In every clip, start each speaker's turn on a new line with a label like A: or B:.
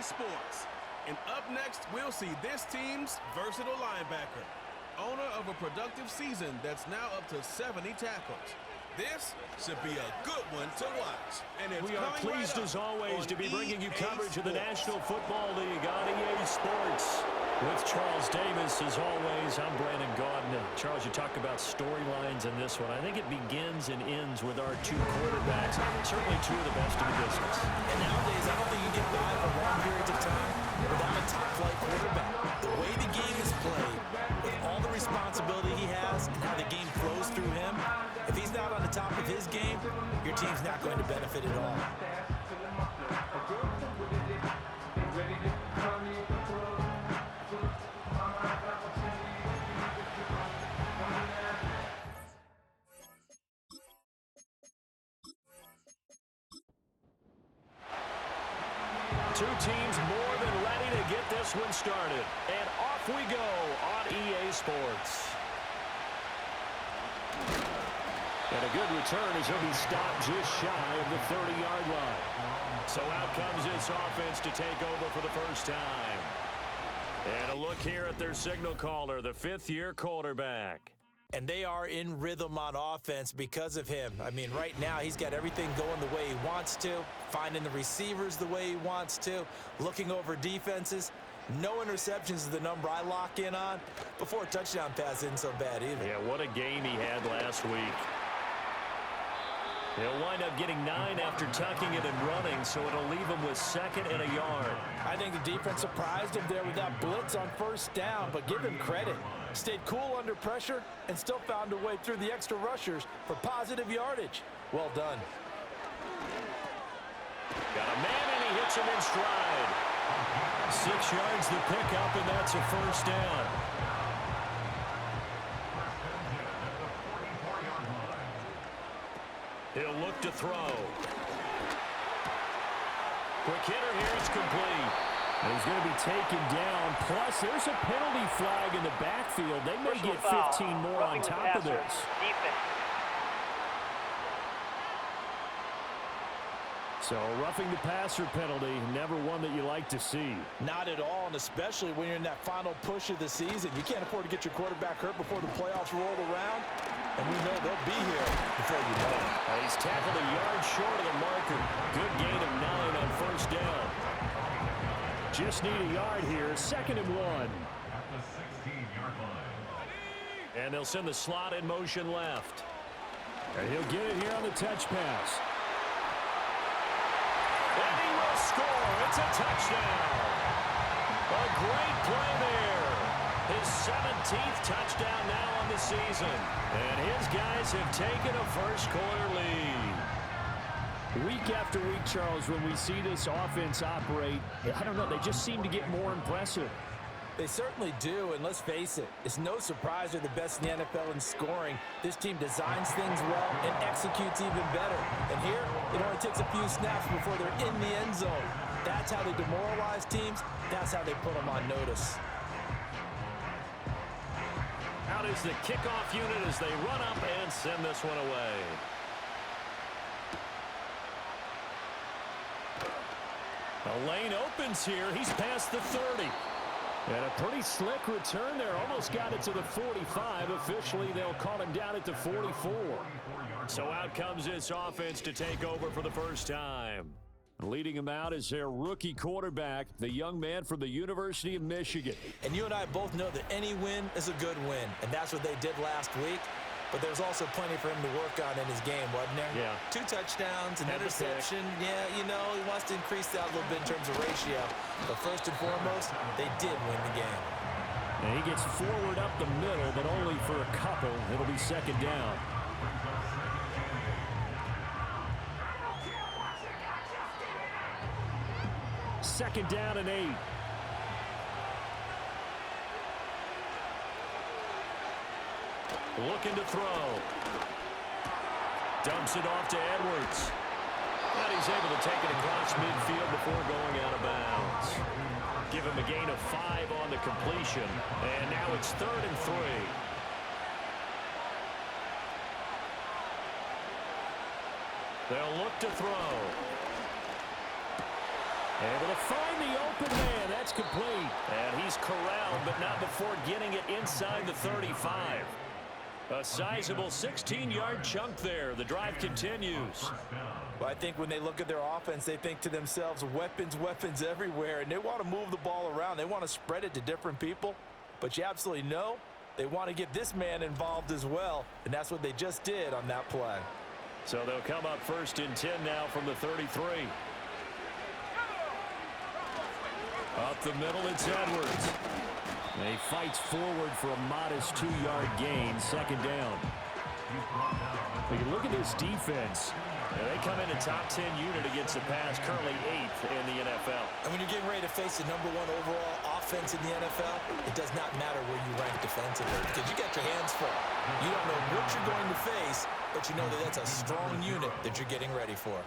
A: Sports. And up next, we'll see this team's versatile linebacker, owner of a productive season that's now up to 70 tackles. This should be a good one to watch. And
B: we are pleased as always to be bringing you coverage of the National Football League on EA Sports. With Charles Davis, as always, I'm Brandon Gaudin. Charles, you talk about storylines in this one. I think it begins and ends with our two quarterbacks, certainly two of the best in the business.
C: And nowadays, I don't think you get by for long periods of time without a top-flight quarterback. The way the game is played, with all the responsibility he has and how the game flows through him, if he's not on the top of his game, your team's not going to benefit at all.
B: Two teams more than ready to get this one started. And off we go on EA Sports. And a good return as he'll be stopped just shy of the 30-yard line. So out comes this offense to take over for the first time. And a look here at their signal caller, the fifth-year quarterback.
C: And they are in rhythm on offense because of him. I mean, right now, he's got everything going the way he wants to, finding the receivers the way he wants to, looking over defenses. No interceptions is the number I lock in on. Before a touchdown pass isn't so bad either.
B: Yeah, what a game he had last week. He'll wind up getting 9 after tucking it and running, so it'll leave him with 2nd and a yard.
C: I think the defense surprised him there with that blitz on first down, but give him credit. Stayed cool under pressure and still found a way through the extra rushers for positive yardage. Well done.
B: Got a man, and he hits him in stride. 6 yards the pickup, and that's a first down. He'll look to throw. Quick hitter here, it's complete. He's going to be taken down. Plus, there's a penalty flag in the backfield. They may get 15 more on top of this. So, roughing the passer penalty, never one that you like to see.
C: Not at all, and especially when you're in that final push of the season. You can't afford to get your quarterback hurt before the playoffs roll around. And we know they'll be here before you know it.
B: He's tackled a yard short of the marker. Good gain of 9 on first down. Just need a yard here. 2nd and 1.
D: At the 16-yard line.
B: And they'll send the slot in motion left. And he'll get it here on the touch pass. And he will score. It's a touchdown. A great play there. His 17th touchdown now on the season. And his guys have taken a first-quarter lead. Week after week, Charles, when we see this offense operate, I don't know, they just seem to get more impressive.
C: They certainly do, and let's face it, it's no surprise they're the best in the NFL in scoring. This team designs things well and executes even better. And here, it only takes a few snaps before they're in the end zone. That's how they demoralize teams. That's how they put them on notice.
B: Out is the kickoff unit as they run up and send this one away. The lane opens here. He's past the 30. And a pretty slick return there. Almost got it to the 45. Officially, they'll call him down at the 44. So out comes this offense to take over for the first time. Leading him out is their rookie quarterback, the young man from the University of Michigan.
C: And you and I both know that any win is a good win, and that's what they did last week. But there's also plenty for him to work on in his game, wasn't there?
B: Yeah.
C: 2 touchdowns, an interception. Yeah, you know, he wants to increase that a little bit in terms of ratio. But first and foremost, they did win the game.
B: And he gets forward up the middle, but only for a couple. It'll be 2nd down. Second down and 8. Looking to throw. Dumps it off to Edwards. And he's able to take it across midfield before going out of bounds. Give him a gain of 5 on the completion. And now it's 3rd and 3. They'll look to throw. Able to find the open man. That's complete. And he's corralled, but not before getting it inside the 35. A sizable 16-yard chunk there. The drive continues.
C: Well, I think when they look at their offense, they think to themselves, weapons, weapons everywhere, and they want to move the ball around. They want to spread it to different people, but you absolutely know they want to get this man involved as well, and that's what they just did on that play.
B: So they'll come up 1st and 10 now from the 33. Up the middle, it's Edwards. And he fights forward for a modest 2-yard gain, 2nd down. But you look at this defense. They come in a top 10 unit against the pass, currently 8th in the NFL.
C: And when you're getting ready to face the #1 overall offense in the NFL, it does not matter where you rank defensively because you got your hands full. You don't know what you're going to face, but you know that that's a strong unit that you're getting ready for.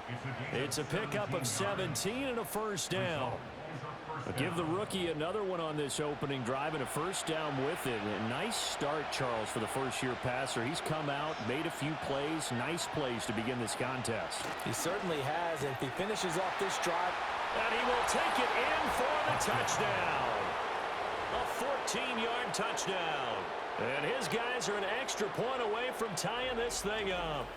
B: It's a pickup of 17 and a 1st down. But give the rookie another one on this opening drive and a 1st down with it. A nice start, Charles, for the first-year passer. He's come out, made a few plays, nice plays to begin this contest.
C: He certainly has, and if he finishes off this drive.
B: And he will take it in for the touchdown. A 14-yard touchdown. And his guys are an extra point away from tying this thing up.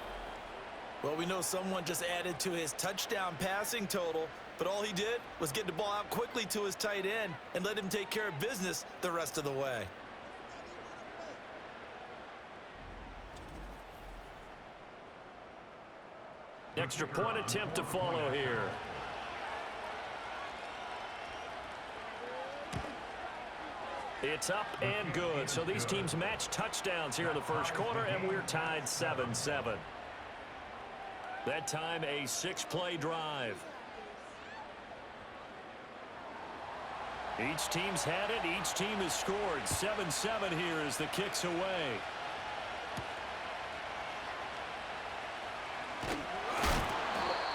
C: Well, we know someone just added to his touchdown passing total, but all he did was get the ball out quickly to his tight end and let him take care of business the rest of the way.
B: Extra point attempt to follow here. It's up and good. So these teams match touchdowns here in the first quarter, and we're tied 7-7. That time a 6-play drive. Each team's had it. Each team has scored. 7-7 here as the kick's away.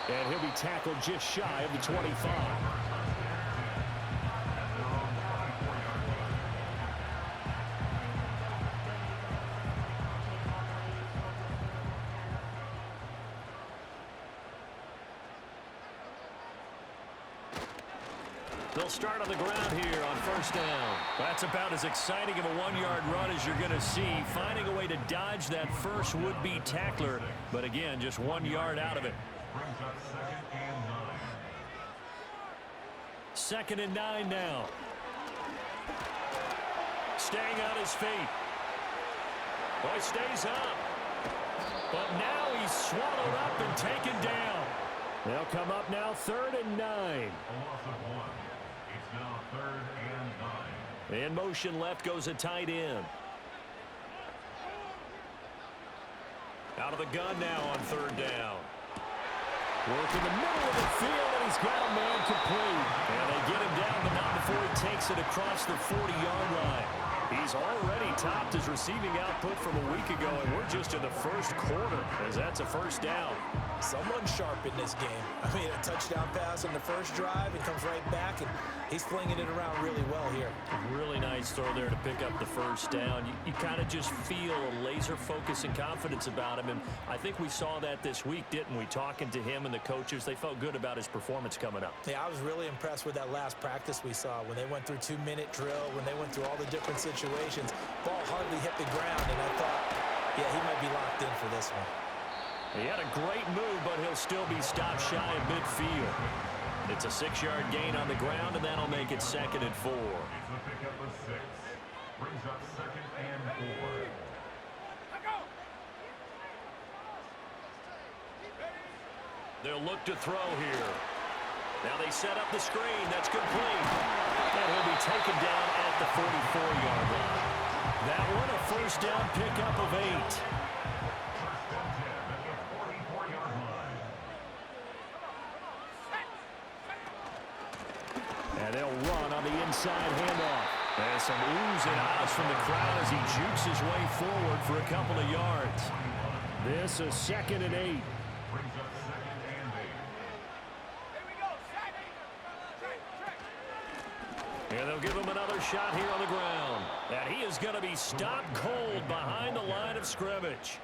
B: And he'll be tackled just shy of the 25. They'll start on the ground here on 1st down. That's about as exciting of a 1-yard run as you're going to see. Finding a way to dodge that first would-be tackler. But again, just 1 yard out of it. 2nd and 9 now. Staying on his feet. Boy, stays up. But now he's swallowed up and taken down. They'll come up now 3rd and 9.
D: A loss of 1. It's now 3rd and 9.
B: In motion left goes a tight end. Out of the gun now on 3rd down. Work in the middle of the field, and he's got a man complete. And they get him down, but not before he takes it across the 40-yard line. He's already topped his receiving output from a week ago, and we're just in the first quarter, as that's a 1st down.
C: Someone sharp in this game. I mean, a touchdown pass on the first drive, and comes right back, and he's flinging it around really well here.
B: Really nice throw there to pick up the 1st down. You kind of just feel a laser focus and confidence about him, and I think we saw that this week, didn't we? Talking to him and the coaches, they felt good about his performance coming up.
C: Yeah, I was really impressed with that last practice we saw when they went through 2-minute drill, when they went through all the different situations. Ball hardly hit the ground, and I thought, yeah, he might be locked in for this one.
B: He had a great move, but he'll still be stopped shy of midfield. It's a 6-yard gain on the ground, and that'll make it 2nd and 4.
D: It's a pickup of 6. Brings up 2nd and 4.
B: They'll look to throw here. Now they set up the screen. That's complete. And he'll be taken down at the 44-yard line. That one a 1st down pickup of 8. And they'll run on the inside handoff. And some oohs and ahs from the crowd as he jukes his way forward for a couple of yards. This is 2nd and 8. And they'll give him another shot here on the ground. And he is going to be stopped cold behind the line of scrimmage.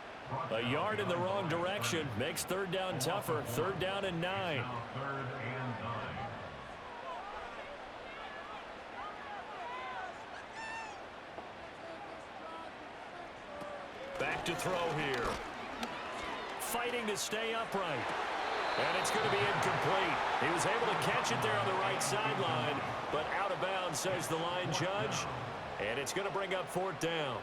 B: A yard in the wrong direction makes 3rd down tougher. 3rd down and 9. Back to throw here. Fighting to stay upright. And it's going to be incomplete. He was able to catch it there on the right sideline, but out of bounds, says the line judge. And it's going to bring up 4th down.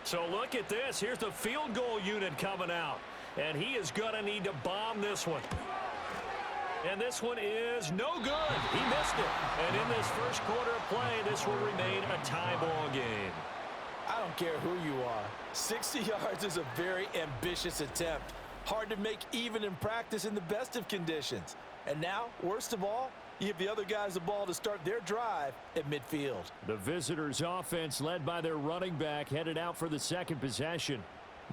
B: So look at this. Here's the field goal unit coming out. And he is going to need to bomb this one. And this one is no good. He missed it. And in this first quarter of play, this will remain a tie ball game.
C: I don't care who you are. 60 yards is a very ambitious attempt. Hard to make even in practice in the best of conditions. And now, worst of all, you give the other guys the ball to start their drive at midfield.
B: The visitors' offense, led by their running back, headed out for the second possession.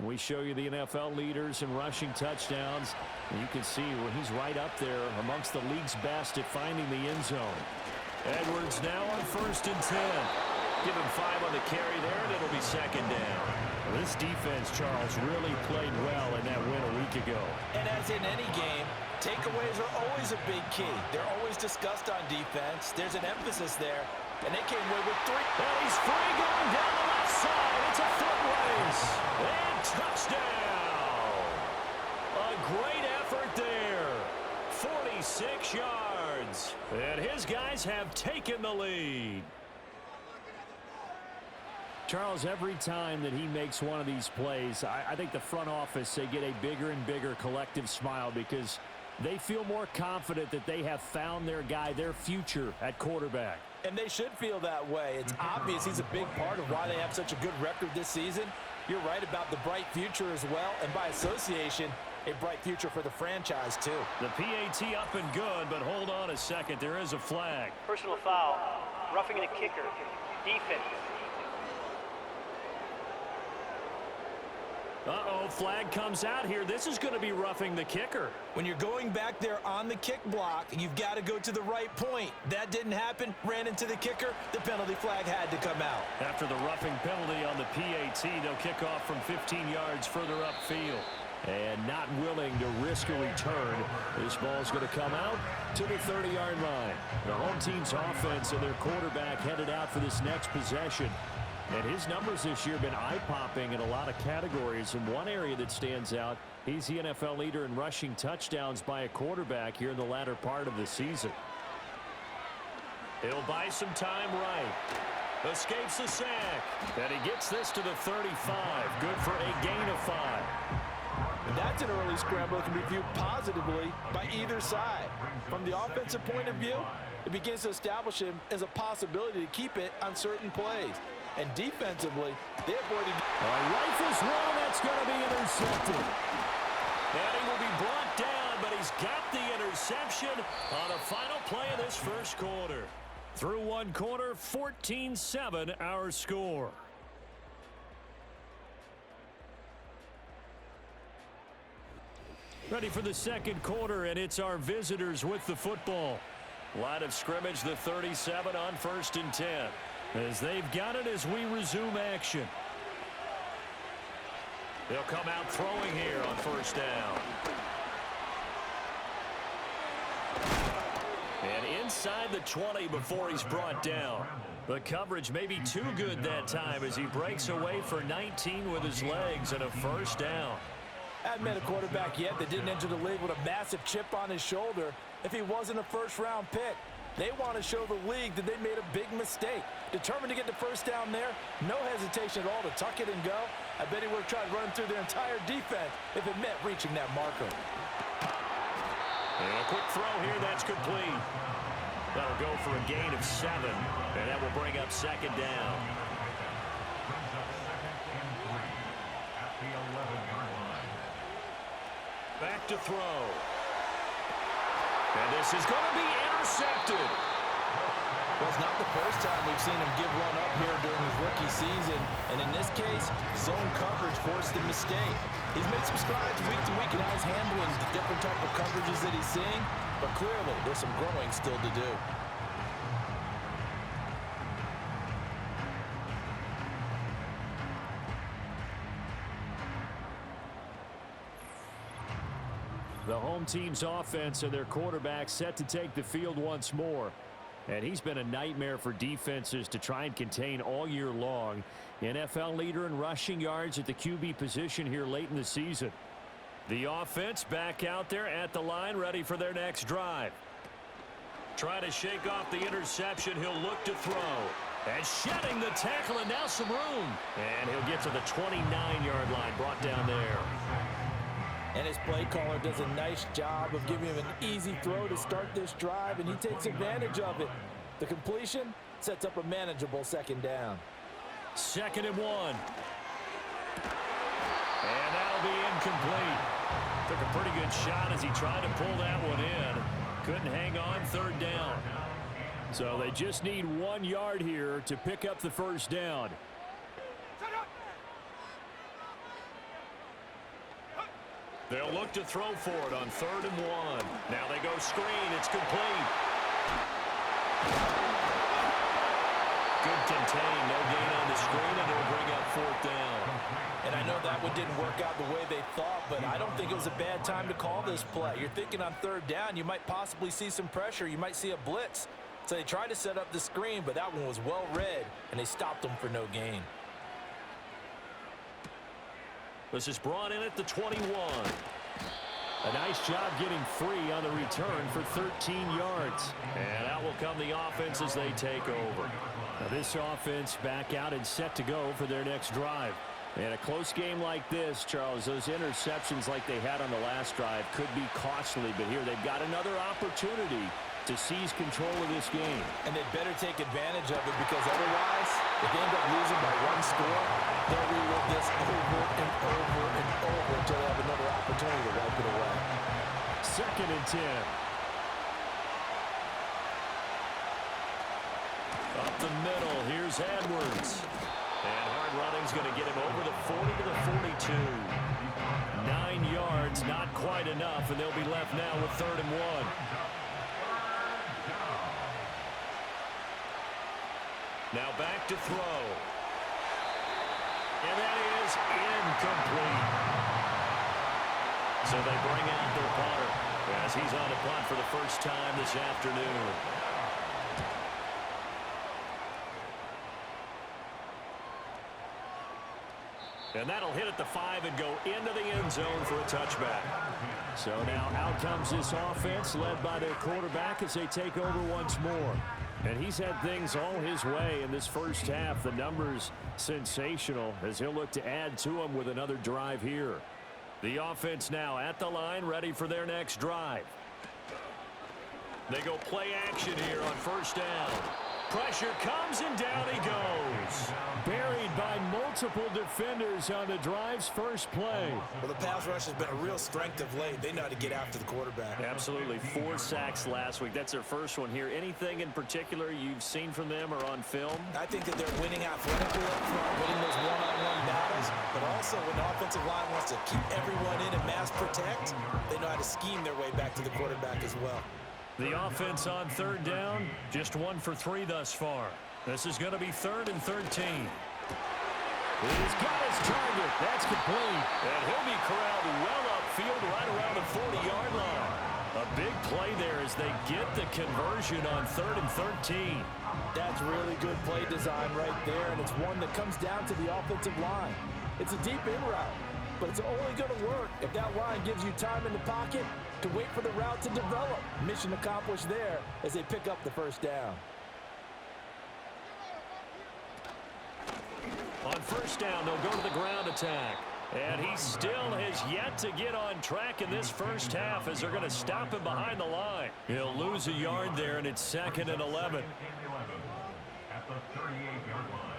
B: We show you the NFL leaders in rushing touchdowns. You can see where he's right up there amongst the league's best at finding the end zone. Edwards now on 1st and 10. Give him 5 on the carry there, and it'll be 2nd down. This defense, Charles, really played well in that win a week ago.
C: And as in any game, takeaways are always a big key. They're always discussed on defense. There's an emphasis there, and they came away with 3.
B: And he's free going down the left side. It's a foot race. And touchdown. A great effort there. 46 yards. And his guys have taken the lead. Charles, every time that he makes one of these plays, I think the front office, they get a bigger and bigger collective smile because they feel more confident that they have found their guy, their future at quarterback.
C: And they should feel that way. It's obvious he's a big part of why they have such a good record this season. You're right about the bright future as well, and by association, a bright future for the franchise too.
B: The PAT up and good, but hold on a second. There is a flag.
E: Personal foul, roughing the kicker, defense.
B: Uh-oh, flag comes out here. This is going to be roughing the kicker.
C: When you're going back there on the kick block, you've got to go to the right point. That didn't happen, ran into the kicker. The penalty flag had to come out.
B: After the roughing penalty on the PAT, they'll kick off from 15 yards further upfield. And not willing to risk a return, this ball's going to come out to the 30-yard line. The home team's offense and their quarterback headed out for this next possession. And his numbers this year have been eye-popping in a lot of categories. In one area that stands out, he's the NFL leader in rushing touchdowns by a quarterback here in the latter part of the season. He'll buy some time right. Escapes the sack. And he gets this to the 35. Good for a gain of 5.
C: And that's an early scramble that can be viewed positively by either side. From the offensive point of view, it begins to establish him as a possibility to keep it on certain plays. And defensively, they avoided.
B: Rifles one, that's going to be intercepted. And he will be brought down, but he's got the interception on the final play of this first quarter. Through one quarter, 14-7 our score. Ready for the second quarter, and it's our visitors with the football. Line of scrimmage, the 37 on 1st and 10. As they've got it as we resume action. They'll come out throwing here on 1st down. And inside the 20 before he's brought down. The coverage may be too good that time as he breaks away for 19 with his legs and a 1st down.
C: I haven't met a quarterback yet that didn't enter the league with a massive chip on his shoulder if he wasn't a first-round pick. They want to show the league that they made a big mistake. Determined to get the 1st down there, no hesitation at all to tuck it and go. I bet he would have tried running through their entire defense if it meant reaching that marker.
B: And a quick throw here, that's complete. That'll go for a gain of 7, and that will bring up 2nd down. Back to throw. And this is going to be intercepted.
C: Well, it's not the first time we've seen him give one up here during his rookie season. And in this case, zone coverage forced the mistake. He's made some strides week to week, and now he's handling the different type of coverages that he's seeing. But clearly, there's some growing still to do.
B: The home team's offense and their quarterback set to take the field once more. And he's been a nightmare for defenses to try and contain all year long. NFL leader in rushing yards at the QB position here late in the season. The offense back out there at the line, ready for their next drive. Trying to shake off the interception. He'll look to throw. And shedding the tackle, and now some room. And he'll get to the 29-yard line, brought down there.
C: And his play caller does a nice job of giving him an easy throw to start this drive, and he takes advantage of it. The completion sets up a manageable second down.
B: 2nd and 1. And that'll be incomplete. Took a pretty good shot as he tried to pull that one in. Couldn't hang on, 3rd down. So they just need 1 yard here to pick up the first down. They'll look to throw for it on 3rd and 1. Now they go screen. It's complete. Good contain. No gain on the screen, and it'll bring up 4th down.
C: And I know that one didn't work out the way they thought, but I don't think it was a bad time to call this play. You're thinking on 3rd down, you might possibly see some pressure. You might see a blitz. So they tried to set up the screen, but that one was well read, and they stopped them for no gain.
B: This is brought in at the 21. A nice job getting free on the return for 13 yards. And out will come the offense as they take over. Now this offense back out and set to go for their next drive. And a close game like this, Charles, those interceptions like they had on the last drive could be costly. But here they've got another opportunity to seize control of this game.
C: And they better take advantage of it, because otherwise, if they end up losing by 1 score, they'll relive this over and over and over until they have another opportunity to wipe it away.
B: 2nd and 10. Up the middle, here's Edwards. And hard running's going to get him over the 40 to the 42. 9 yards, not quite enough, and they'll be left now with 3rd and 1. Now back to throw. And that is incomplete. So they bring out their punter as he's on a punt for the first time this afternoon. And that'll hit at the 5 and go into the end zone for a touchback. So now out comes this offense led by their quarterback as they take over once more. And he's had things all his way in this first half. The numbers sensational as he'll look to add to them with another drive here. The offense now at the line, ready for their next drive. They go play action here on 1st down. Pressure comes and down he goes. Buried by multiple defenders on the drive's first play.
C: Well, the pass rush has been a real strength of late. They know how to get after the quarterback.
B: Absolutely. 4 sacks last week. That's their first one here. Anything in particular you've seen from them or on film?
C: I think that they're winning athletically up front, winning those one-on-one battles, but also when the offensive line wants to keep everyone in and mass protect, they know how to scheme their way back to the quarterback as well.
B: The offense on 3rd down, just 1 for 3 thus far. This is going to be 3rd and 13. He's got his target. That's complete. And he'll be corralled well upfield right around the 40-yard line. A big play there as they get the conversion on 3rd and 13.
C: That's really good play design right there, and it's one that comes down to the offensive line. It's a deep in route, but it's only going to work if that line gives you time in the pocket to wait for the route to develop. Mission accomplished there as they pick up the first down.
B: On 1st down, they'll go to the ground attack. And he still has yet to get on track in this first half as they're going to stop him behind the line. He'll lose a yard there, and it's 2nd and 11.
D: At the 38-yard line.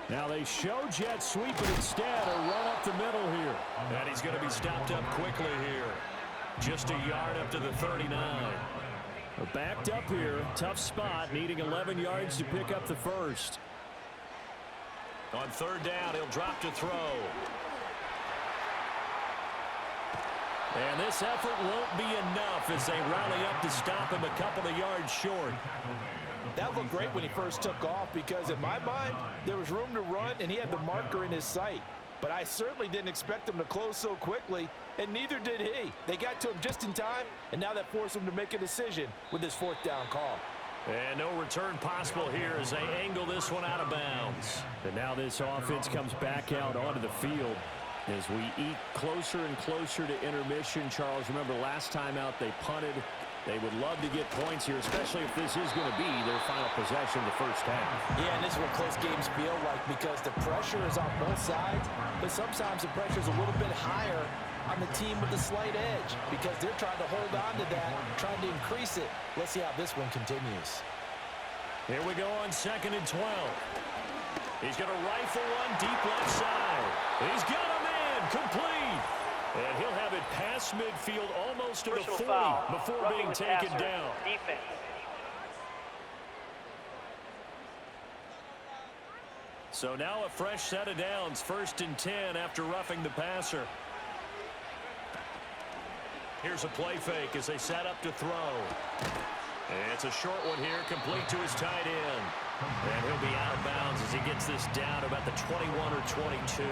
B: Now they show jet sweep, but instead a run up the middle here. And he's going to be stopped up quickly here. Just a yard up to the 39. Backed up here, tough spot, needing 11 yards to pick up the first. On 3rd down, he'll drop to throw. And this effort won't be enough as they rally up to stop him a couple of yards short.
C: That looked great when he first took off because, in my mind, there was room to run, and he had the marker in his sight. but I certainly didn't expect them to close so quickly, and neither did he. They got to him just in time, and now that forced him to make a decision with this fourth down call.
B: And no return possible here as they angle this one out of bounds. And now this offense comes back out onto the field as we eat closer and closer to intermission. Charles, remember last time out they punted. They would love to get points here, especially if this is going to be their final possession of the first half.
C: Yeah, and this is what close games feel like because the pressure is on both sides, but sometimes the pressure is a little bit higher on the team with the slight edge because they're trying to hold on to that, trying to increase it. Let's see how this one continues.
B: Here we go on 2nd and 12. He's going to rifle one deep left side. He's got a man complete. And he'll have it past midfield almost to the 40 before being taken down.
E: Defense.
B: So now a fresh set of downs, 1st and 10 after roughing the passer. Here's a play fake as they set up to throw. And it's a short one here, complete to his tight end. And he'll be out of bounds as he gets this down about the 21 or 22.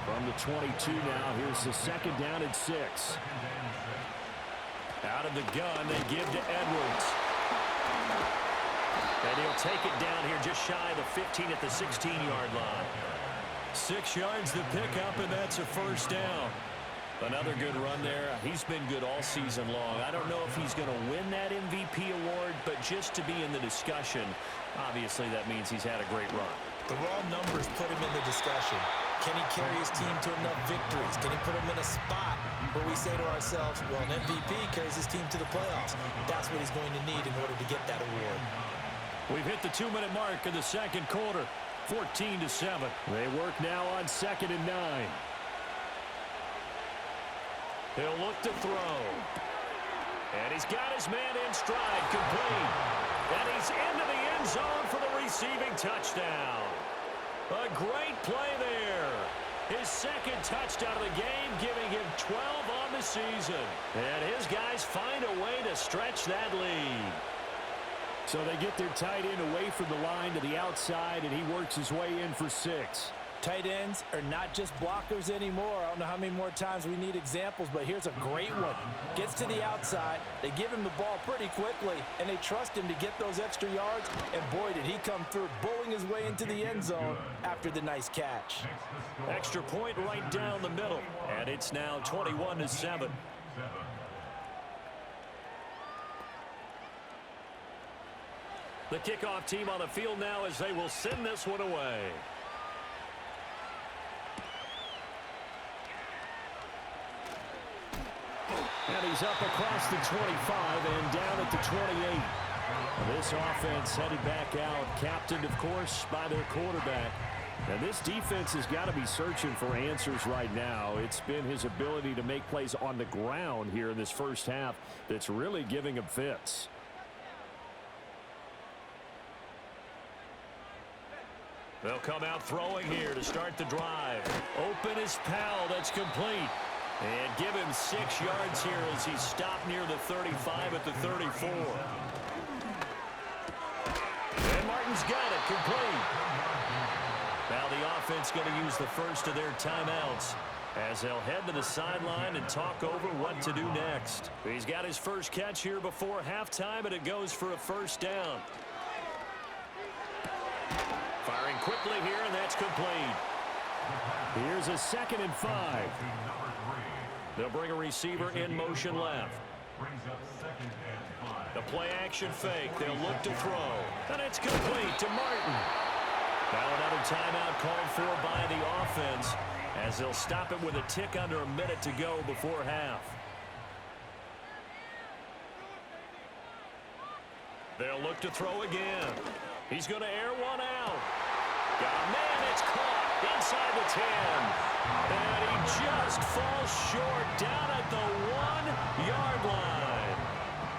B: From the 22 now, here's the 2nd down and 6. Out of the gun, they give to Edwards. And he'll take it down here just shy of the 15 at the 16-yard line. 6 yards the pickup, and that's a first down. Another good run there. He's been good all season long. I don't know if he's going to win that MVP award, but just to be in the discussion, obviously that means he's had a great run.
C: The raw numbers put him in the discussion. Can he carry his team to enough victories? Can he put him in a spot where we say to ourselves, well, an MVP carries his team to the playoffs. That's what he's going to need in order to get that award.
B: We've hit the 2-minute mark of the second quarter, 14-7. They work now on 2nd and 9. He'll look to throw. And he's got his man in stride, complete. And he's into the end zone for the receiving touchdown. A great play there. His 2nd touchdown of the game, giving him 12 on the season. And his guys find a way to stretch that lead. So they get their tight end away from the line to the outside, and he works his way in for 6.
C: Tight ends are not just blockers anymore. I don't know how many more times we need examples, but here's a great one. Gets to the outside, they give him the ball pretty quickly, and they trust him to get those extra yards, and boy, did he come through, bowling his way into the end zone after the nice catch.
B: Extra point right down the middle, and it's now 21-7. The kickoff team on the field now as they will send this one away. And he's up across the 25 and down at the 28. This offense headed back out, captained, of course, by their quarterback. And this defense has got to be searching for answers right now. It's been his ability to make plays on the ground here in this first half that's really giving him fits. They'll come out throwing here to start the drive. Open is Powell. That's complete. And give him 6 yards here as he's stopped near the 35 at the 34. And Martin's got it complete. Now the offense going to use the first of their timeouts as they'll head to the sideline and talk over what to do next. He's got his first catch here before halftime, and it goes for a first down. Firing quickly here, and that's complete. Here's a 2nd and 5. They'll bring a receiver in motion left. The play action fake. They'll look to throw. And it's complete to Martin. Now another timeout called for by the offense as they'll stop it with a tick under a minute to go before half. They'll look to throw again. He's going to air one out. Got a man that's caught inside the 10. And he just falls short down at the 1-yard line.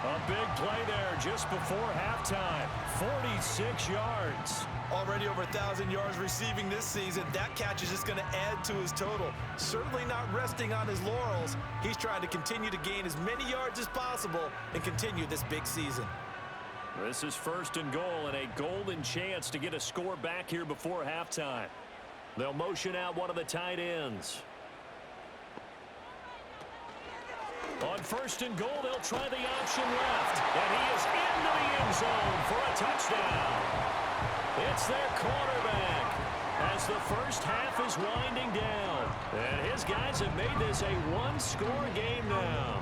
B: A big play there just before halftime. 46 yards.
C: Already over 1,000 yards receiving this season. That catch is just going to add to his total. Certainly not resting on his laurels. He's trying to continue to gain as many yards as possible and continue this big season.
B: This is 1st and goal and a golden chance to get a score back here before halftime. They'll motion out one of the tight ends. On 1st and goal, they'll try the option left. And he is into the end zone for a touchdown. It's their quarterback as the first half is winding down. And his guys have made this a one-score game now.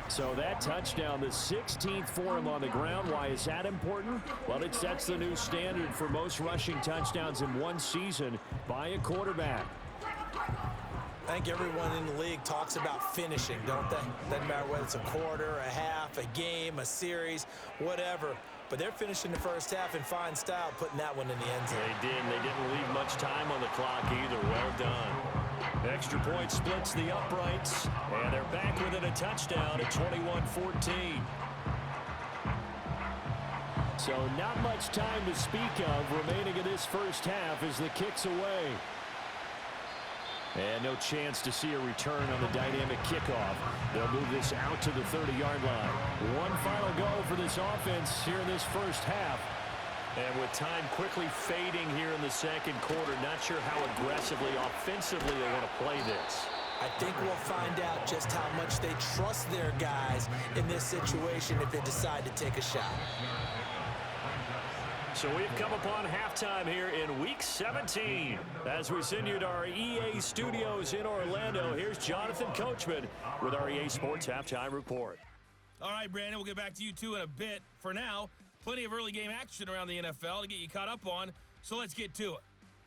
B: So that touchdown, the 16th for him on the ground. Why is that important? Well, it sets the new standard for most rushing touchdowns in one season by a quarterback.
C: I think everyone in the league talks about finishing, don't they? Doesn't matter whether it's a quarter, a half, a game, a series, whatever. But they're finishing the first half in fine style, putting that one in the end zone.
B: They did, and they didn't leave much time on the clock either. Well done. Extra point splits the uprights, and they're back within a touchdown at 21-14. So not much time to speak of remaining in this first half as the kick's away. And no chance to see a return on the dynamic kickoff. They'll move this out to the 30-yard line. One final go for this offense here in this first half. And with time quickly fading here in the second quarter, not sure how aggressively, offensively they want to play this.
C: I think we'll find out just how much they trust their guys in this situation if they decide to take a shot.
B: So we've come upon halftime here in Week 17. As we send you to our EA studios in Orlando, here's Jonathan Coachman with our EA Sports Halftime Report.
F: All right, Brandon, we'll get back to you two in a bit. For now, plenty of early game action around the NFL to get you caught up on, so let's get to it.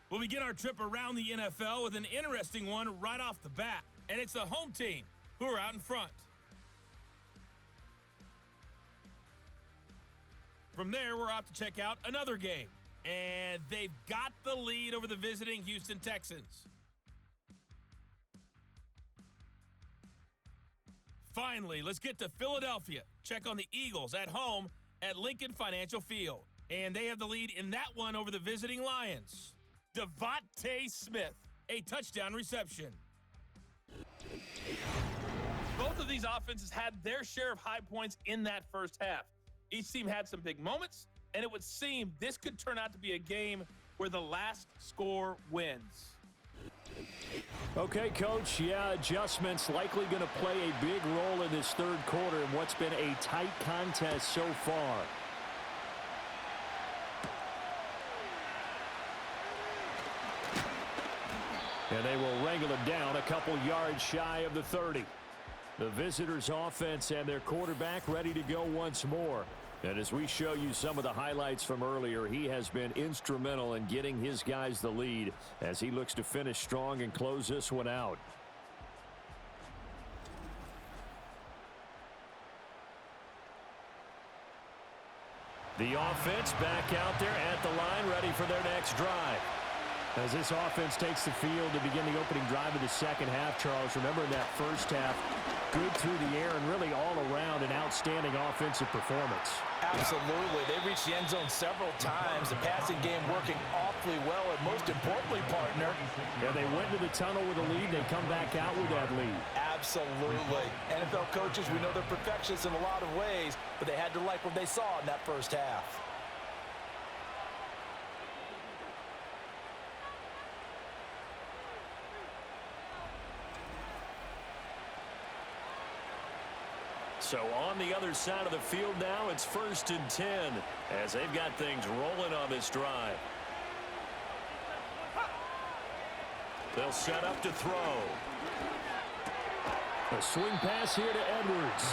F: We'll begin our trip around the NFL with an interesting one right off the bat, and it's the home team who are out in front. From there, we're off to check out another game, and they've got the lead over the visiting Houston Texans. Finally, let's get to Philadelphia. Check on the Eagles at home at Lincoln Financial Field, and they have the lead in that one over the visiting Lions. Devontae Smith, a touchdown reception. Both of these offenses had their share of high points in that first half. Each team had some big moments, and it would seem this could turn out to be a game where the last score wins.
B: Okay, Coach, adjustments likely going to play a big role in this third quarter in what's been a tight contest so far. And they will wrangle it down a couple yards shy of the 30. The visitors' offense and their quarterback ready to go once more. And as we show you some of the highlights from earlier, he has been instrumental in getting his guys the lead as he looks to finish strong and close this one out. The offense back out there at the line, ready for their next drive. As this offense takes the field to begin the opening drive of the second half, Charles, remember in that first half, good through the air and really all around an outstanding offensive performance.
C: Absolutely. They reached the end zone several times. The passing game working awfully well, and most importantly, partner.
B: Yeah, they went to the tunnel with a lead. They come back out with that lead.
C: Absolutely. NFL coaches, we know they're perfectionists in a lot of ways, but they had to like what they saw in that first half.
B: So on the other side of the field now, it's 1st and 10 as they've got things rolling on this drive. They'll set up to throw. A swing pass here to Edwards.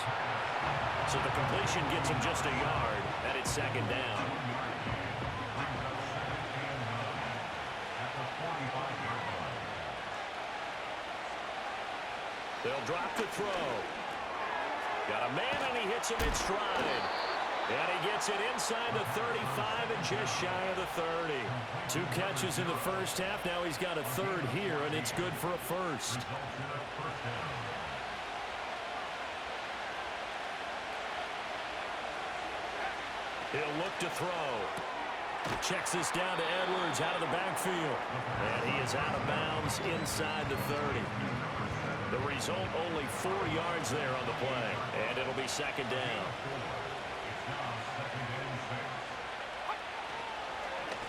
B: So the completion gets him just a yard, and it's 2nd down. They'll drop to throw. Got a man, and he hits him in stride. And he gets it inside the 35 and just shy of the 30. 2 catches in the first half. Now he's got a third here, and it's good for a first. He'll look to throw. Checks this down to Edwards out of the backfield. And he is out of bounds inside the 30. The result, only 4 yards there on the play. And it'll be 2nd down.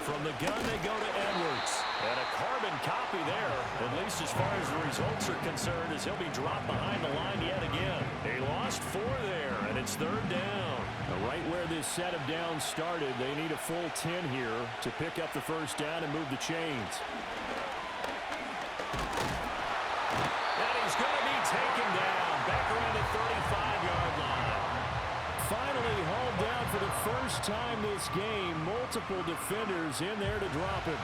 B: From the gun, they go to Edwards. And a carbon copy there, at least as far as the results are concerned, as he'll be dropped behind the line yet again. He lost 4 there, and it's 3rd down. Now, right where this set of downs started, they need a full 10 here to pick up the first down and move the chains. And he's going to be taken down back around the 35-yard line. Finally hauled down for the first time this game. Multiple defenders in there to drop him.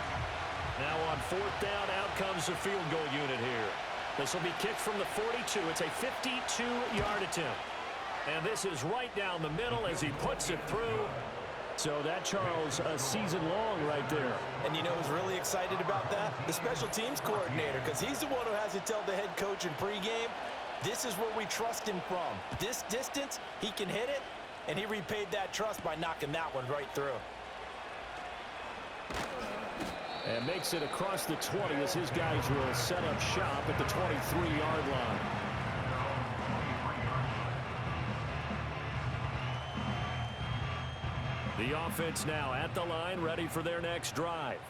B: Now on 4th down, out comes the field goal unit here. This will be kicked from the 42. It's a 52-yard attempt. And this is right down the middle as he puts it through. So that, Charles, a season long right there.
C: And you know who's really excited about that? The special teams coordinator, because he's the one who has to tell the head coach in pregame, this is where we trust him from. This distance, he can hit it, and he repaid that trust by knocking that one right through.
B: And makes it across the 20 as his guys will set up shop at the 23-yard line. The offense now at the line, ready for their next drive.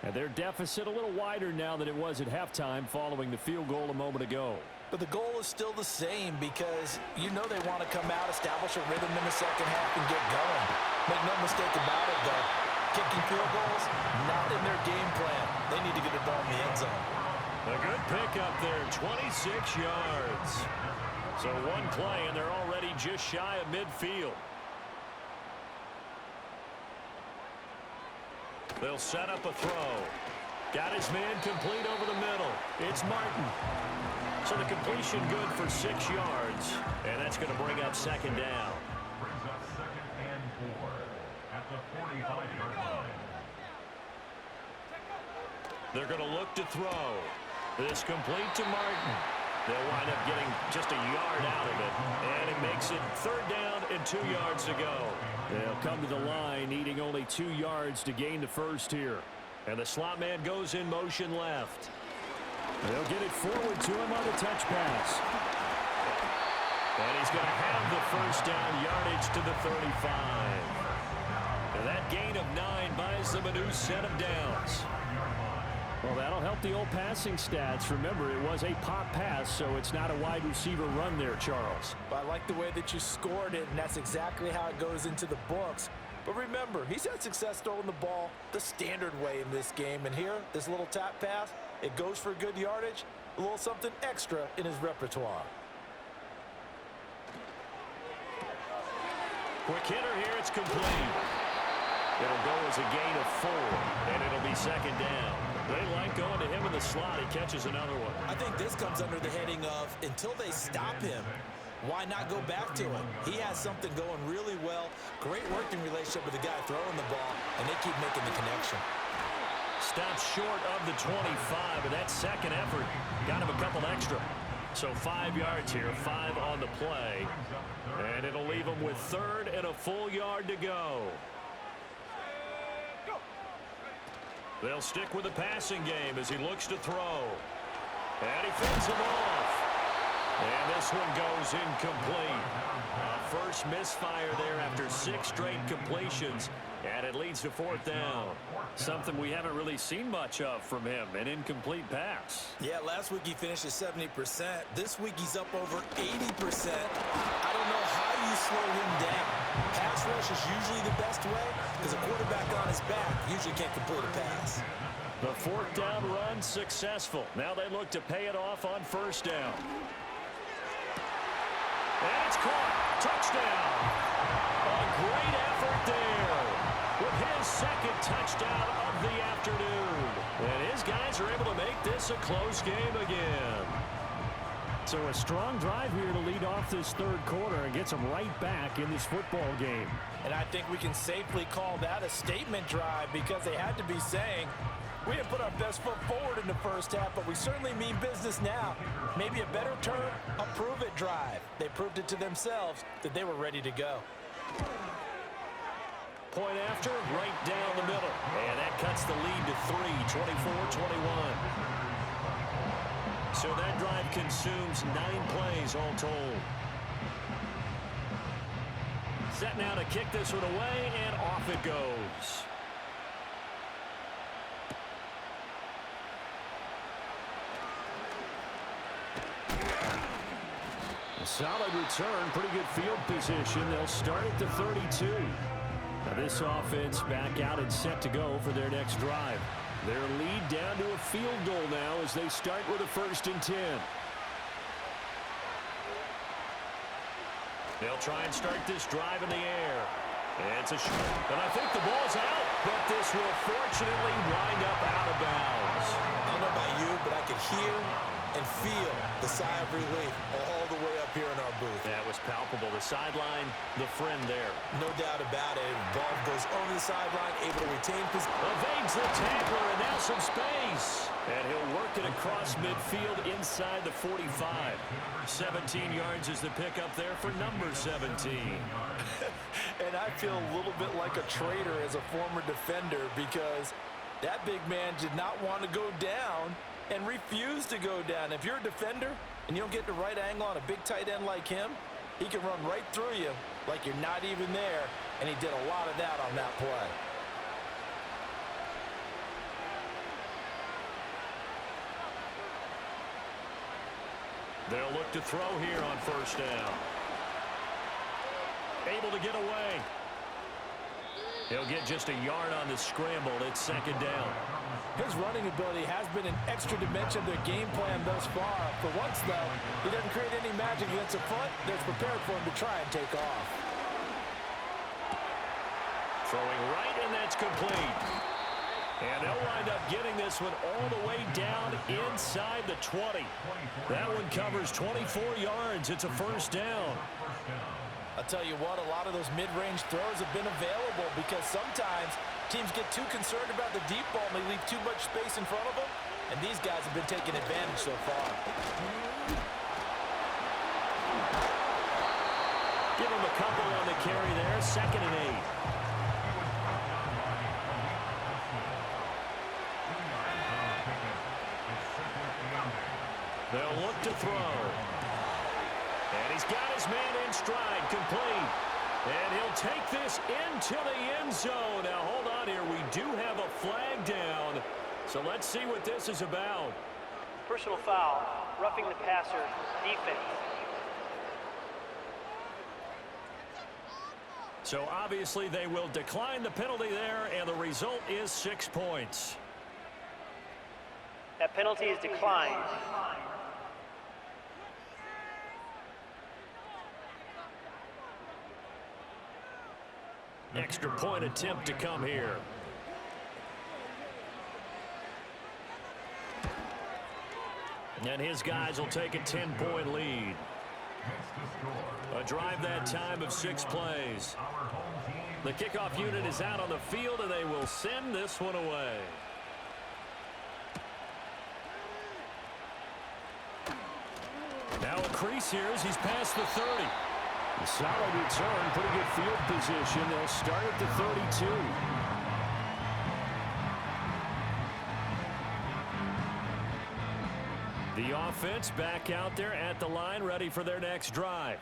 B: And their deficit a little wider now than it was at halftime following the field goal a moment ago.
C: But the goal is still the same because you know they want to come out, establish a rhythm in the second half, and get going. Make no mistake about it, though. Kicking field goals, not in their game plan. They need to get the ball in the end zone.
B: A good pickup there, 26 yards. So one play, and they're already just shy of midfield. They'll set up a throw. Got his man complete over the middle. It's Martin. So the completion good for 6 yards. And that's going to bring up 2nd down.
D: Brings up 2nd and 4 at the 45-yard line.
B: They're going to look to throw. This complete to Martin. They'll wind up getting just a yard out of it. And it makes it 3rd down and 2 yards to go. They'll come to the line needing only 2 yards to gain the first here. And the slot man goes in motion left. They'll get it forward to him on the touch pass. And he's going to have the first down, yardage to the 35. And that gain of 9 buys them a new set of downs. Well, that'll help the old passing stats. Remember, it was a pop pass, so it's not a wide receiver run there, Charles.
C: I like the way that you scored it, and that's exactly how it goes into the books. But remember, he's had success throwing the ball the standard way in this game. And here, this little tap pass, it goes for good yardage, a little something extra in his repertoire.
B: Quick hitter here, it's complete. It'll go as a gain of 4, and it'll be 2nd down. They like going to him in the slot. He catches another one.
C: I think this comes under the heading of until they stop him, why not go back to him? He has something going really well. Great working relationship with the guy throwing the ball, and they keep making the connection.
B: Stops short of the 25, but that second effort got him a couple extra. So 5 yards here, 5 on the play. And it'll leave him with 3rd and a full yard to go. They'll stick with the passing game as he looks to throw. And he fends him off. And this one goes incomplete. First misfire there after 6 straight completions. And it leads to 4th down. Something we haven't really seen much of from him, an incomplete pass.
C: Yeah, last week he finished at 70%. This week he's up over 80%. I don't know how you slow him down. Pass rush is usually the best way because a quarterback on his back usually can't complete a pass.
B: The 4th down run successful. Now they look to pay it off on 1st down. And it's caught. Touchdown. A great effort there with his 2nd touchdown of the afternoon. And his guys are able to make this a close game again. So a strong drive here to lead off this 3rd quarter and gets them right back in this football game.
C: And I think we can safely call that a statement drive because they had to be saying, we didn't put our best foot forward in the first half, but we certainly mean business now. Maybe a better term, a prove-it drive. They proved it to themselves that they were ready to go.
B: Point after, right down the middle. And that cuts the lead to 3, 24-21. So that drive consumes 9 plays all told. Set now to kick this one away, and off it goes. Solid return, pretty good field position. They'll start at the 32. Now this offense back out and set to go for their next drive. Their lead down to a field goal now as they start with a 1st and 10. They'll try and start this drive in the air. It's a shot. And I think the ball's out, but this will fortunately wind up out of bounds.
C: I don't know about you, but I could hear and feel the sigh of relief all the way up here in our booth.
B: That was palpable. The sideline, the friend there.
C: No doubt about it. Ball goes over the sideline, able to retain position.
B: Evades the tackler, and now some space. And he'll work it across midfield inside the 45. 17 yards is the pickup there for number 17.
C: And I feel a little bit like a traitor as a former defender because that big man did not want to go down and refused to go down. If you're a defender and you don't get the right angle on a big tight end like him, he can run right through you like you're not even there, and he did a lot of that on that play.
B: They'll look to throw here on 1st down. Able to get away. He'll get just a yard on the scramble. It's 2nd down.
C: His running ability has been an extra dimension of their game plan thus far. For once, though, he doesn't create any magic against the front that's prepared for him to try and take off.
B: Throwing right, and that's complete. And they'll wind up getting this one all the way down inside the 20. That one covers 24 yards. It's a 1st down.
C: I'll tell you what, a lot of those mid-range throws have been available because sometimes teams get too concerned about the deep ball and they leave too much space in front of them, and these guys have been taking advantage so far.
B: Give him a couple on the carry there, 2nd and 8. They'll look to throw. And he's got his man in stride, complete. And he'll take this into the end zone. Now, hold on here. We do have a flag down. So let's see what this is about.
E: Personal foul, roughing the passer, defense.
B: So obviously they will decline the penalty there, and the result is 6 points.
E: That penalty is declined.
B: Extra point attempt to come here. And his guys will take a 10-point lead. A drive that time of 6 plays. The kickoff unit is out on the field, and they will send this one away. Now a crease here as he's past the 30. A solid return, pretty good field position. They'll start at the 32. The offense back out there at the line, ready for their next drive.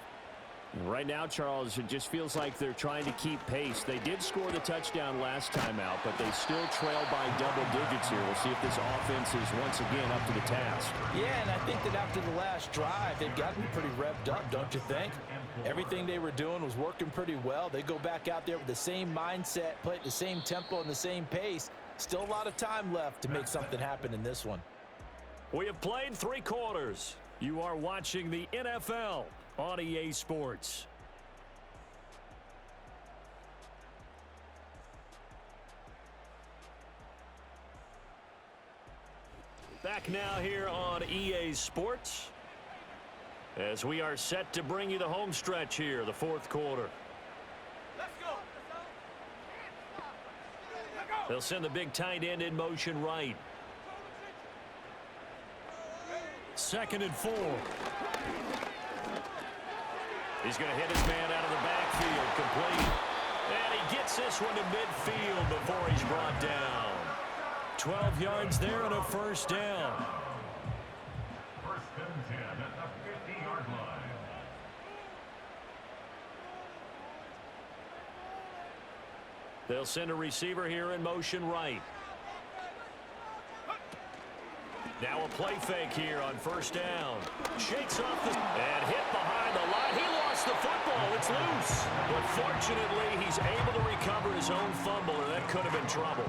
B: Right now, Charles, it just feels like they're trying to keep pace. They did score the touchdown last time out, but they still trail by double digits here. We'll see if this offense is once again up to the task.
C: Yeah, and I think that after the last drive, they've gotten pretty revved up, don't you think? Everything they were doing was working pretty well. They go back out there with the same mindset, play at the same tempo and the same pace. Still a lot of time left to make something happen in this one.
B: We have played 3 quarters. You are watching the NFL on EA Sports. Back now here on EA Sports as we are set to bring you the home stretch here, the 4th quarter.
F: Let's go.
B: They'll send the big tight end in motion right. 2nd and 4. He's going to hit his man out of the backfield, complete. And he gets this one to midfield before he's brought down. 12 yards there and a 1st down.
D: 1st and 10 at the 50-yard line.
B: They'll send a receiver here in motion right. Now a play fake here on 1st down. Shakes off the and hit behind the the football. It's loose. But fortunately, he's able to recover his own fumble, and that could have been trouble.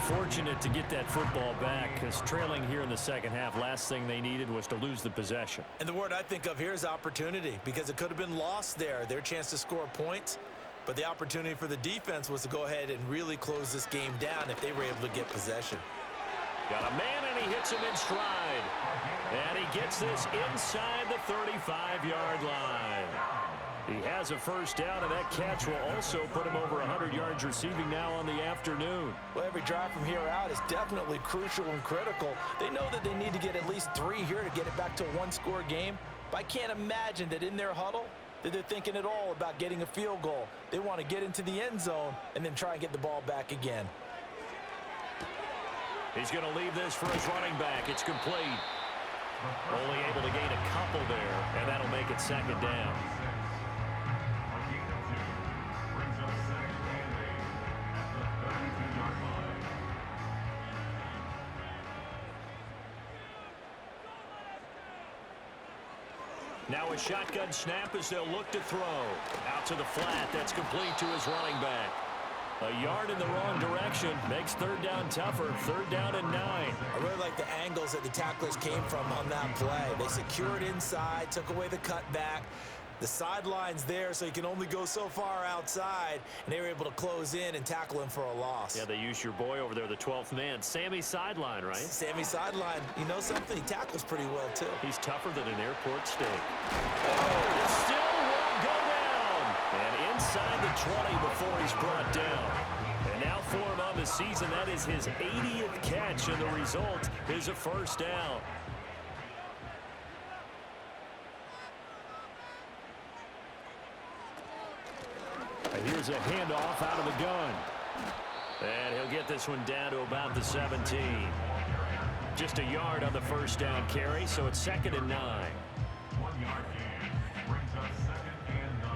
B: Fortunate to get that football back, because trailing here in the second half, last thing they needed was to lose the possession.
C: And the word I think of here is opportunity, because it could have been lost there. Their chance to score points. But the opportunity for the defense was to go ahead and really close this game down if they were able to get possession.
B: Got a man, and he hits him in stride. And he gets this inside the 35-yard line. He has a first down, and that catch will also put him over 100 yards receiving now on the afternoon.
C: Well, every drive from here out is definitely crucial and critical. They know that they need to get at least 3 here to get it back to a one-score game. But I can't imagine that in their huddle that they're thinking at all about getting a field goal. They want to get into the end zone and then try and get the ball back again.
B: He's going to leave this for his running back. It's complete. Only able to gain a couple there, and that'll make it second down. Now a shotgun snap as they'll look to throw. Out to the flat. That's complete to his running back. A yard in the wrong direction makes third down tougher. Third down and 9.
C: I really like the angles that the tacklers came from on that play. They secured inside, took away the cutback. The sideline's there, so you can only go so far outside, and they were able to close in and tackle him for a loss.
B: Yeah, they used your boy over there, the 12th man. Sammy Sideline, right?
C: Sammy Sideline. You know something? He tackles pretty well, too.
B: He's tougher than an airport steak. Oh, it still won't go down. And inside the 20 before he's brought down. And now for him on the season, that is his 80th catch, and the result is a first down. And here's a handoff out of the gun. And he'll get this one down to about the 17. Just a yard on the first down carry, so it's second and 9.
D: 1 yard gain brings us second and 9.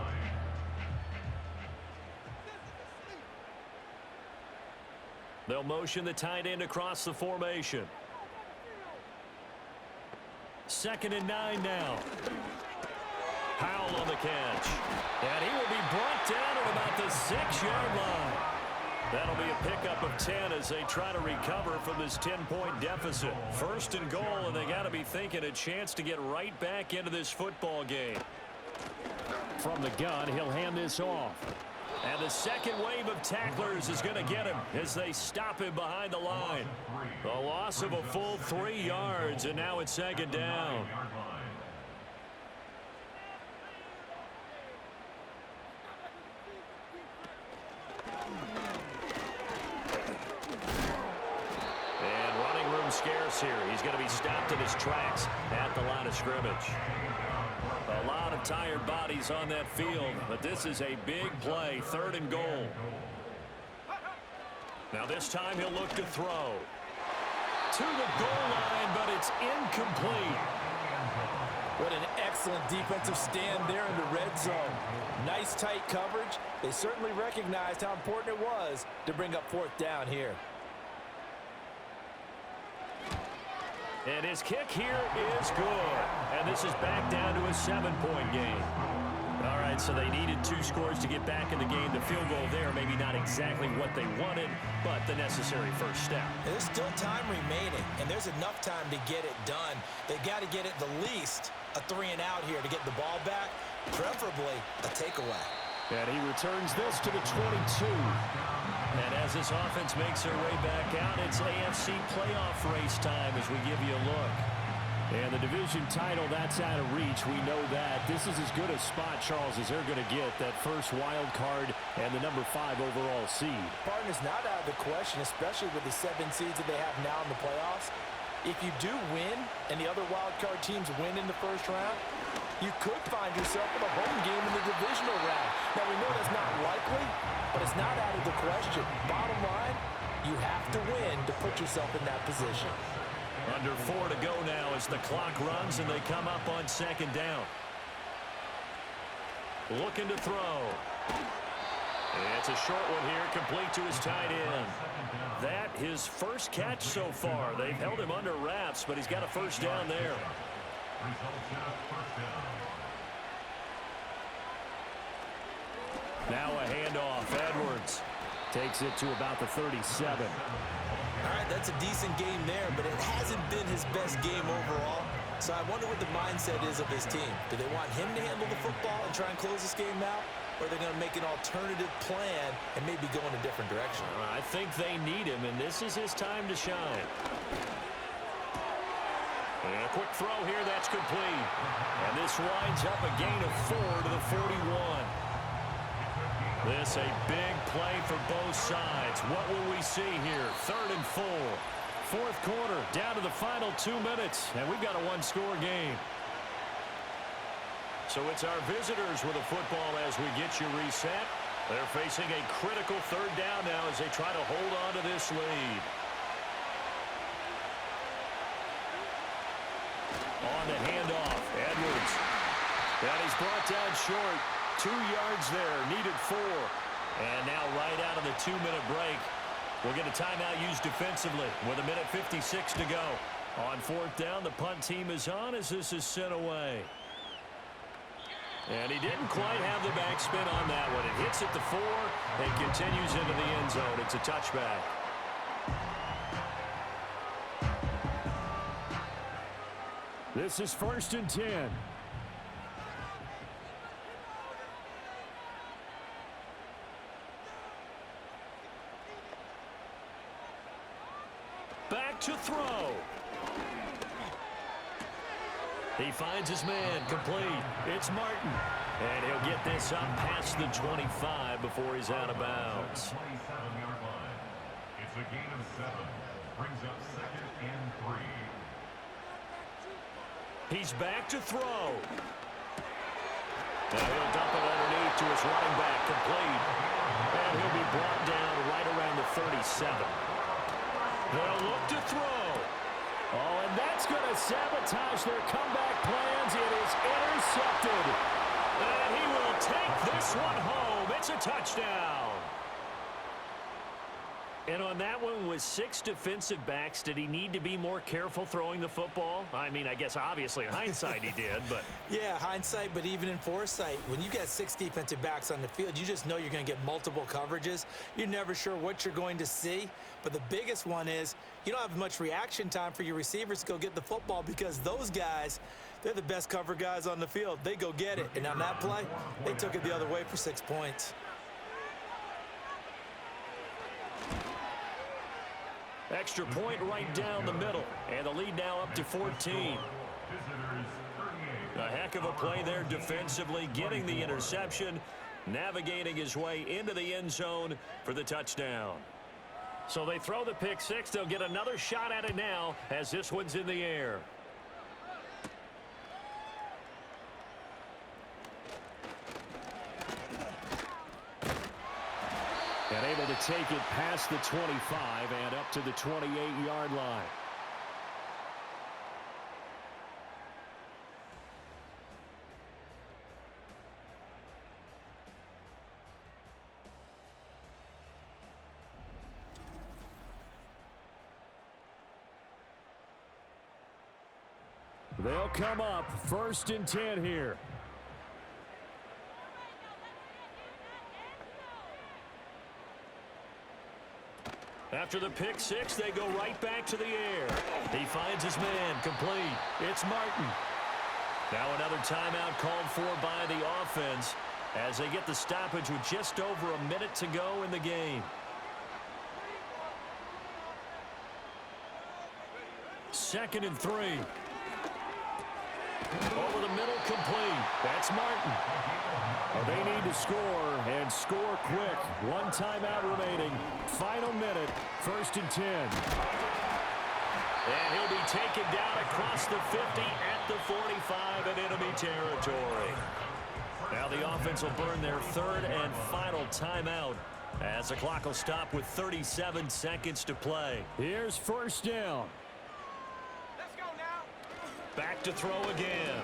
B: They'll motion the tight end across the formation. Second and 9 now. Powell on the catch. And he will be brought down at about the 6-yard line. That'll be a pickup of 10 as they try to recover from this 10-point deficit. First and goal, and they got to be thinking a chance to get right back into this football game. From the gun, he'll hand this off. And the second wave of tacklers is going to get him as they stop him behind the line. A loss of a full 3 yards, and now it's second down. Scarce here. He's going to be stopped in his tracks at the line of scrimmage. A lot of tired bodies on that field, but this is a big play. Third and goal. Now this time he'll look to throw. To the goal line, but it's incomplete.
C: What an excellent defensive stand there in the red zone. Nice tight coverage. They certainly recognized how important it was to bring up fourth down here.
B: And his kick here is good. And this is back down to a 7-point game. All right, so they needed 2 scores to get back in the game. The field goal there, maybe not exactly what they wanted, but the necessary first step.
C: There's still time remaining, and there's enough time to get it done. They've got to get it the least a 3 and out here to get the ball back, preferably a takeaway.
B: And he returns this to the 22. And as this offense makes their way back out, it's AFC playoff race time as we give you a look. And the division title, that's out of reach. We know that. This is as good a spot, Charles, as they're going to get. That first wild card and the number 5 overall seed.
C: Barton is not out of the question, especially with the 7 seeds that they have now in the playoffs. If you do win and the other wild card teams win in the first round, you could find yourself in a home game in the divisional round. Now, we know that's not likely, but it's not out of the question. Bottom line, you have to win to put yourself in that position.
B: Under 4 to go now as the clock runs and they come up on second down. Looking to throw. It's a short one here, complete to his tight end. That his first catch so far. They've held him under wraps, but he's got a first down there. Now a handoff. Edwards takes it to about the 37.
C: All right, that's a decent game there, but it hasn't been his best game overall. So I wonder what the mindset is of his team. Do they want him to handle the football and try and close this game out? Or are they going to make an alternative plan and maybe go in a different direction?
B: I think they need him, and this is his time to shine. And a quick throw here, that's complete. And this winds up a gain of 4 to the 41. This a big play for both sides. What will we see here? 3rd and 4. Fourth quarter, down to the final 2 minutes, and we've got a one-score game. So it's our visitors with a football as we get you reset. They're facing a critical 3rd down now as they try to hold on to this lead. On the handoff, Edwards. That is brought down short. 2 yards there, needed 4. And now right out of the 2-minute break, we'll get a timeout used defensively with 1:56 to go. On 4th down, the punt team is on as this is sent away. And he didn't quite have the backspin on that one. It hits at the 4 and continues into the end zone. It's a touchback. This is 1st and 10. Back to throw. He finds his man, complete. It's Martin. And he'll get this up past the 25 before he's out of bounds.
D: 27-yard line. It's a gain of 7. Brings up 2nd and 3.
B: He's back to throw. And he'll dump it underneath to his running back, complete. And he'll be brought down right around the 37. They'll look to throw. Oh, and that's going to sabotage their comeback plans. It is intercepted. And he will take this one home. It's a touchdown. And on that one, with 6 defensive backs, did he need to be more careful throwing the football? I mean, I guess obviously in hindsight he did, but...
C: Yeah, hindsight, but even in foresight, when you got 6 defensive backs on the field, you just know you're going to get multiple coverages. You're never sure what you're going to see. But the biggest one is you don't have much reaction time for your receivers to go get the football because those guys, they're the best cover guys on the field. They go get it. And on that play, they took it the other way for 6 points.
B: Extra point right down the middle. And the lead now up to 14. A heck of a play there defensively, getting the interception, navigating his way into the end zone for the touchdown. So they throw the pick 6. They'll get another shot at it now as this one's in the air. And able to take it past the 25 and up to the 28-yard line. They'll come up 1st and 10 here. After the pick 6, they go right back to the air. He finds his man, complete. It's Martin. Now another timeout called for by the offense as they get the stoppage with just over a minute to go in the game. 2nd and 3. Over the middle, complete. That's Martin. Well, they need to score, and score quick. 1 timeout remaining. Final minute, 1st and 10. And he'll be taken down across the 50 at the 45 in enemy territory. Now the offense will burn their 3rd and final timeout as the clock will stop with 37 seconds to play. Here's 1st down. Back to throw again.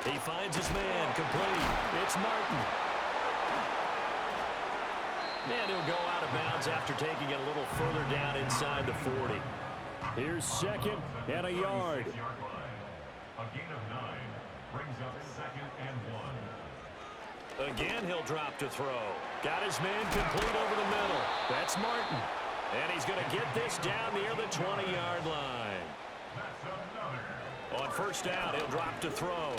B: He finds his man, complete. It's Martin. And he'll go out of bounds after taking it a little further down inside the 40. Here's 2nd and a yard.
D: A gain of 9 brings up 2nd and 1.
B: Again, he'll drop to throw. Got his man complete over the middle. That's Martin. And he's going to get this down near the 20-yard line. On first down, he'll drop to throw.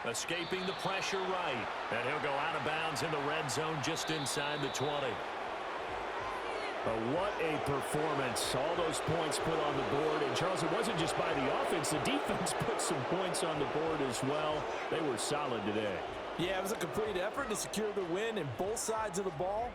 B: Escaping the pressure right. And he'll go out of bounds in the red zone just inside the 20. What a performance. All those points put on the board. And, Charles, it wasn't just by the offense. The defense put some points on the board as well. They were solid today.
C: Yeah, it was a complete effort to secure the win, and both sides of the ball